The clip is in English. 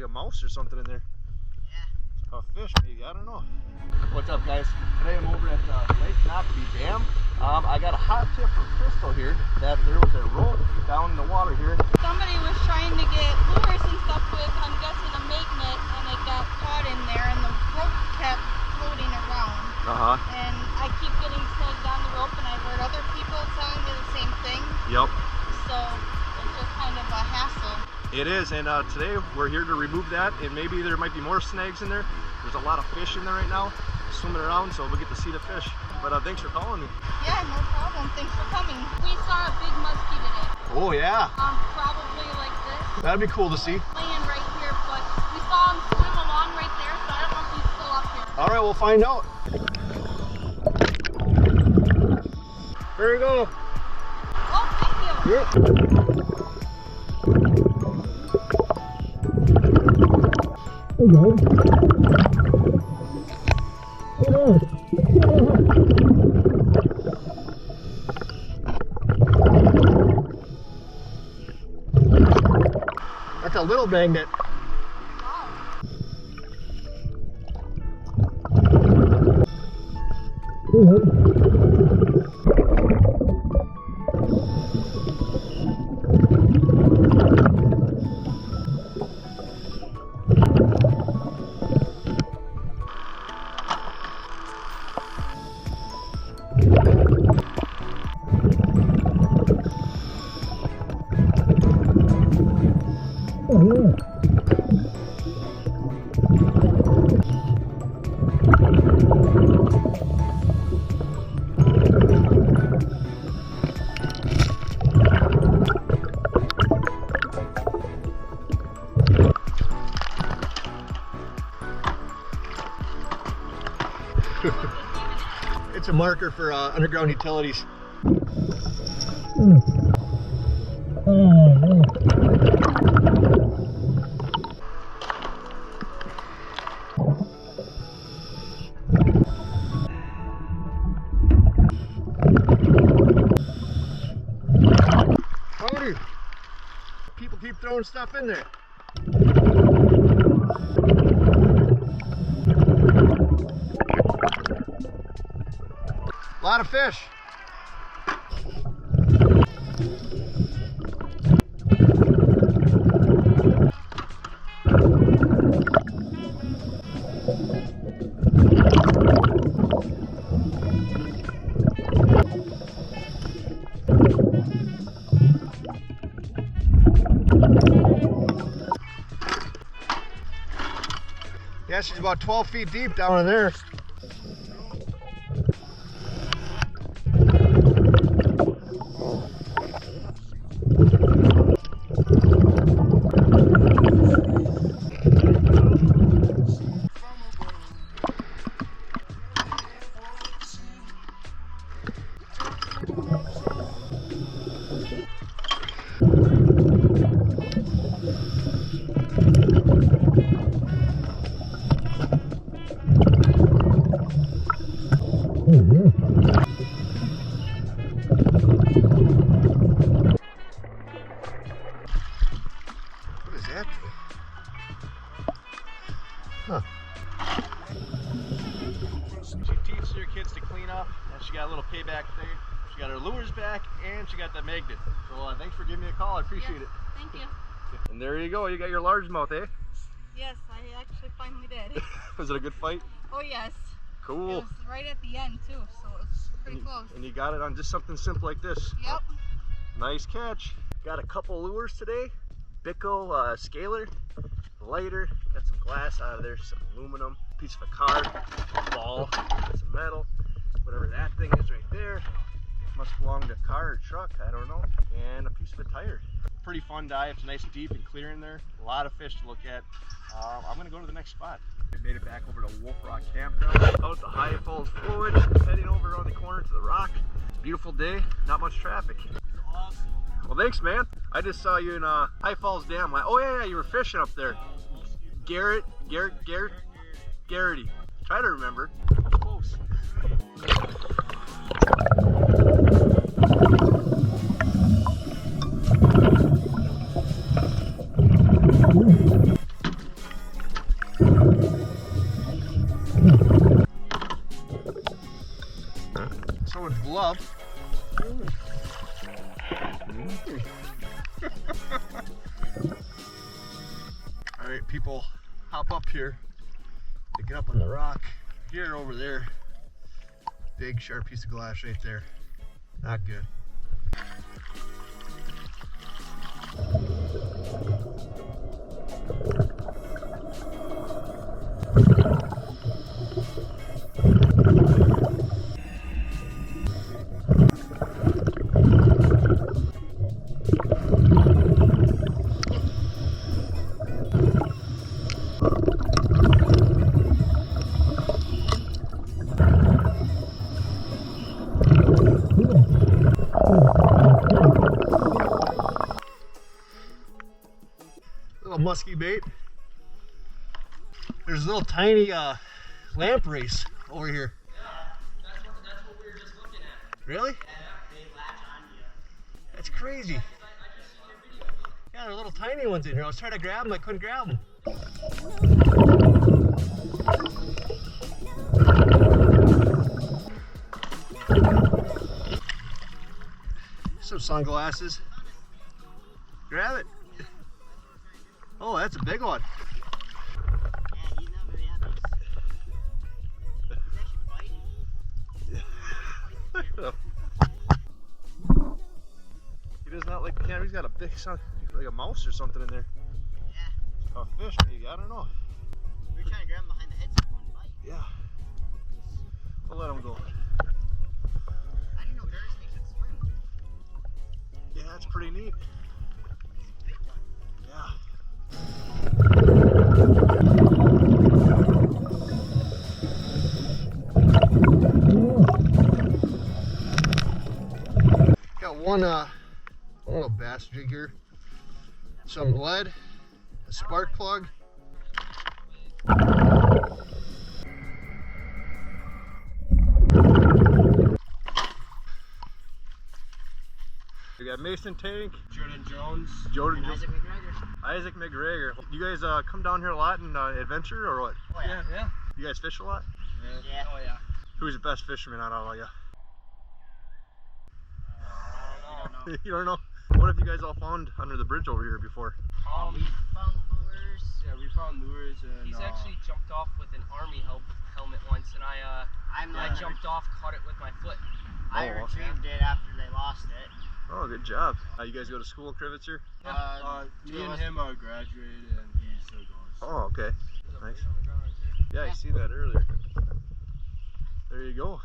a mouse or something in there. Yeah. A fish, maybe. I don't know. What's up, guys? Today I'm over at Lake Noquebay Dam. I got a hot tip from Crystal here that there was a rope down in the water here. Somebody was trying to get lures and stuff with, I'm guessing, a magnet, and it got caught in there, and the rope kept floating around. And I keep getting snagged on the rope, and I've heard other people telling me the same thing. Yep. So it's just kind of a hassle. It is, and today we're here to remove that, and maybe there might be more snags in there. There's a lot of fish in there right now, swimming around, so we'll get to see the fish. But thanks for calling me. Yeah, no problem. Thanks for coming. We saw a big muskie today. Oh, yeah. Probably like this. That'd be cool to see. Laying right here, but we saw him swim along right there, so I don't know if he's still up here. All right, we'll find out. Here we go. Oh, thank you. Yep. That's a little magnet. It's a marker for underground utilities. Howdy! People keep throwing stuff in there. A lot of fish. Yeah, she's about 12 feet deep down in there. Huh. She teaches her kids to clean up, and she got a little payback there. She got her lures back, and she got that magnet. So thanks for giving me a call. I appreciate it. Thank you. And there you go. You got your largemouth, eh? Yes, I actually finally did. Was it a good fight? Oh yes. Cool. It was right at the end too, so it was pretty close. And you got it on just something simple like this. Yep. Nice catch. Got a couple lures today. Bico scaler, lighter, got some glass out of there, some aluminum, piece of a card, a ball, some metal, whatever that thing is right there. Must belong to a car or truck, I don't know. And a piece of a tire. Pretty fun dive. It's nice, deep and clear in there. A lot of fish to look at. I'm gonna go to the next spot. We made it back over to Wolf Rock Campground. Out the High Falls Fluid, heading over around the corner to the rock. It's a beautiful day, not much traffic. Awesome. Well, thanks, man. I just saw you in High Falls Dam. Oh yeah, you were fishing up there. Garrity. Try to remember. Close. All right, people, hop up here. They get up on the rock. Here, over there. Big sharp piece of glass right there. Not good. Little musky bait. There's little tiny lampreys over here. Yeah, that's what we were just looking at. Really? Yeah, they latch on you. That's crazy. I just seen your video. Look. Yeah, there are little tiny ones in here. I was trying to grab them, I couldn't grab them. Some sunglasses. Grab it. Oh, that's a big one. Yeah, he's not very happy. He's actually biting. He does not like the camera. He's got a big, like a mouse or something in there. Yeah. A fish, maybe. I don't know. We were trying to grab him behind the head so he wouldn't bite. Yeah. We'll let him go. I didn't know Curtis makes it swim. Yeah, that's pretty neat. It's a big one. Yeah. Got one little bass jig here, some lead, a spark plug. We got Mason Tank, Jordan Jones, And Isaac McGregor. Isaac McGregor. You guys come down here a lot and adventure or what? Oh yeah. yeah. You guys fish a lot? Yeah. Oh yeah. Who's the best fisherman out of all you? I don't know. You don't know? What have you guys all found under the bridge over here before? We found lures. Yeah, we found lures and He's actually jumped off with an army helmet once, and I jumped off, caught it with my foot. I Oh, retrieved it after they lost it. Oh, good job. You guys go to school in Crivitz here? me and him are graduated and he still goes. Oh, okay. There's a Nice. braid on the ground right there. Yeah, I seen that earlier. There you go.